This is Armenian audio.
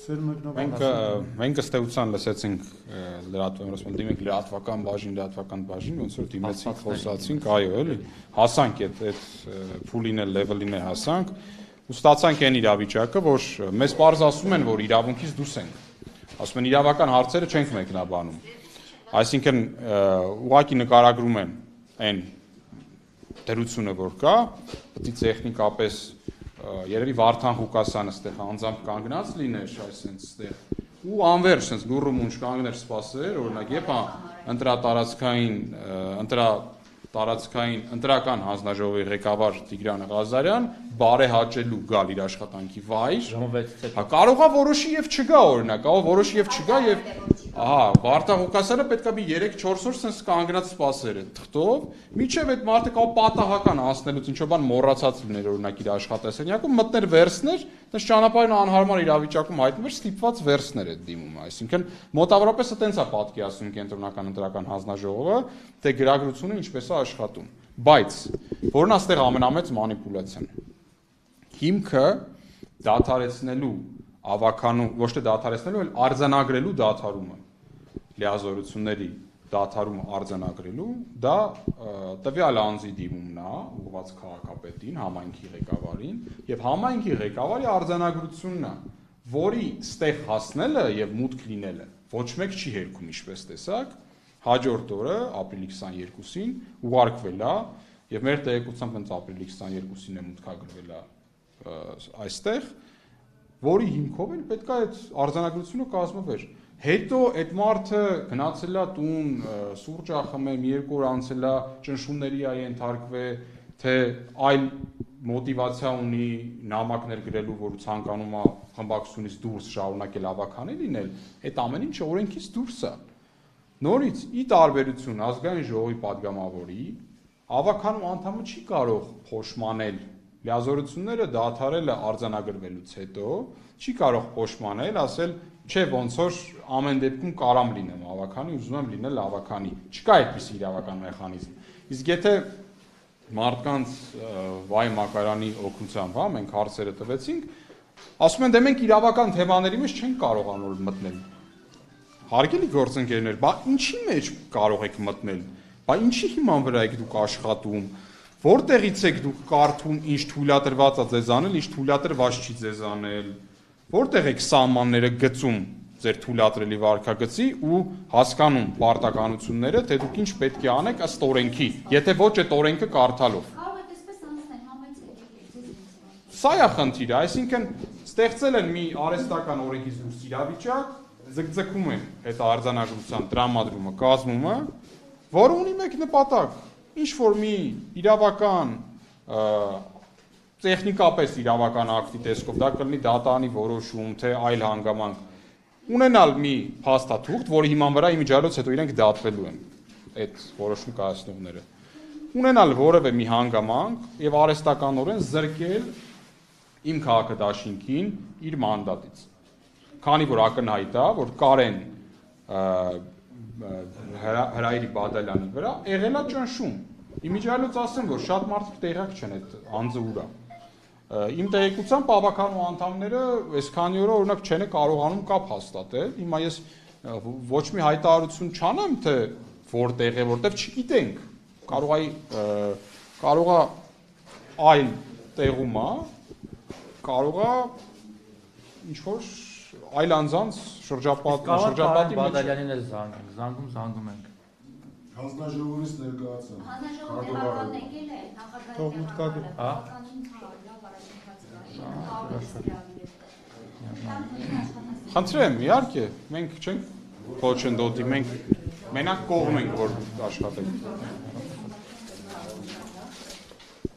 Մենք ըստ էության լսեցինք դիմենք լրատվական բաժին, ոնց որ դիմեցինք, խոսացինք, այո, էլի, հասանք այդ փուլին էլ լեվելին է հասանք, ու ստացանք այն իրավիճակը, որ մեզ պարզ ասում են, որ իրավունքից դուրս ենք, ասում են իրավական հարցերը չենք մեկնաբանում, այսինքն ուղղակի նկարագրում են այն դրությունը, որ կա, պետք է տեխնիկապես երևի Վարդան Ղուկասյանը ստեղ անձամբ կանգնած լիներ, այսինքն ստեղ ու անվերջ sense լուրը մունջ կանգներ սպասեր, օրինակ տարածքային ընտրական հանձնաժողովի ղեկավար Տիգրան Ղազարյան բարեհաճելու գալ իր աշխատանքի վայր, կարող է որոշի եւ չգա օրինակ, որոշի եւ չգա եւ Վարդան Ղուկասյանը պետքա մի 3-4 օր sense կանգնած սպասեր այդ թղթով, միջև այդ մարդը կարող պատահական անցնելուց ինչ-որ բան մոռացած լիներ օրինակ իր աշխատասենյակում, մտներ վերցներ, դες ճանապարհին անհարմար իրավիճակում հայտնվեր ստիպված վերցներ այդ դիմումը, այսինքն մոտավորապես այտենց է պատկերացնում կենտրոնական ընտրական հանձնաժողովը, թե գրագրությունը ինչպես է աշխատում, բայց որն է այստեղ ամենամեծ մանիպուլյացիան։ Հիմքը դադարեցնելու ավականու, ոչ թե դադարեցնելու, այլ արձանագրելու դադարումը, լիազորությունների դադարումը արձանագրելու, դա տվյալ անձի դիմումն է, ուղղված քաղաքապետին, համայնքի ղեկավարին, եւ համայնքի ղեկավարի արձանագրությունն է, որի ստեղ հասնելը եւ մուտք լինելը ոչ մեկ չի հերքում, ինչպես տեսակ, հաջորդ օրը ապրիլի 22-ին ուղարկվել է եւ մեր տեղեկությամբ հենց ապրիլի 22-ին է մուտքագրվել է այստեղ, որի հիմքով էլ պետք է այդ արձանագրությունը կազմվեր։ Հետո այդ մարդը գնացել է տուն, սուրճ է խմել, մի երկու օր անցել է, ճնշումների է ենթարկվել, թե այլ մոտիվացիա ունի նամակներ գրելու, որ ցանկանում է խմբակցությունից դուրս շարունակել ավականե լինել, այդ ամեն ինչը օրենքից դուրս է։ Նորից ի տարբերություն ազգային ժողովի падգամավորի, ավականու անդամը չի կարող փոշմանել լիազորությունները դադարելը արձանագրվելուց հետո չի կարող փոշմանել, ասել, չէ, ոնց որ ամեն դեպքում կարամ լինեմ ավականի, ուզում եմ լինել ավականի։ Չկա այդպիսի իրավական մեխանիզմ։ Իսկ եթե մարդկանց Վայ Մակարյանի օգնությամբ, մենք հարցերը տվեցինք, ասում են, դե մենք իրավական թեմաների մեջ չենք կարողանալ մտնել։ Հարգելի գործընկերներ, բա ինչի մեջ կարող եք մտնել։ Բա ինչի հիման վրա եք դուք աշխատում։ Որտեղից եք դուք կարդում, ինչ թույլատրված է ձեզ անել, ինչ թույլատրված չի ձեզ անել։ Որտեղ եք սահմանները գծում ձեր թույլատրելի վարքագծի ու հասկանում պարտականությունները, թե դուք ինչ պետք է անեք ըստ օրենքի, եթե ոչ այդ օրենքը կարդալով։ Կարող եք այսպես անցնել համեցեք։ Սա է խնդիրը, այսինքն ստեղծել են մի արհեստական օրենքից դուրս իրավիճակ, ձգձգում են այդ արձանագրության տրամադրումը, կազմումը, որը ունի մեկ նպատակ, ինչ որ մի իրավական տեխնիկապես իրավական ակտի տեսքով դա կլինի դատանի որոշում, թե այլ հանգամանք, ունենալ մի փաստաթուղթ, որի հիման վրա իմիջիայլոց հետո իրենք դատվելու են այդ որոշում կայացնողները, ունենալ որևէ մի հանգամանք եւ արհեստականորեն զրկել իմ քաղաքադաշինքին իր մանդատից, քանի որ ակնհայտ է, որ Կարեն Հրայրի Բադալյանի վրա եղել է ճնշում։ Իմիջիայլոց ասեմ, որ շատ մարդիկ տեղյակ չեն այդ անձը ուր է։ Իմ տեղեկությամբ ավականու անդամները այսքանի օրը օրինակ չեն կարողանում կապ հաստատել։ Հիմա ես ոչ մի հայտարարություն չանեմ, թե որտեղ է, որտեղ չգիտենք։ Կարող է այլ տեղում է, կարող է ինչ որ այլ անձանց շրջապատի Բադալյանին է զանգում ենք։ Հանձնաժողովից ներկայացան։ Հանձնաժողովն եկել է նախագահի Խնդրեմ, իհարկե, մենք չենք խոչընդոտի, մենք մենակ կողմ ենք, որ աշխատենք։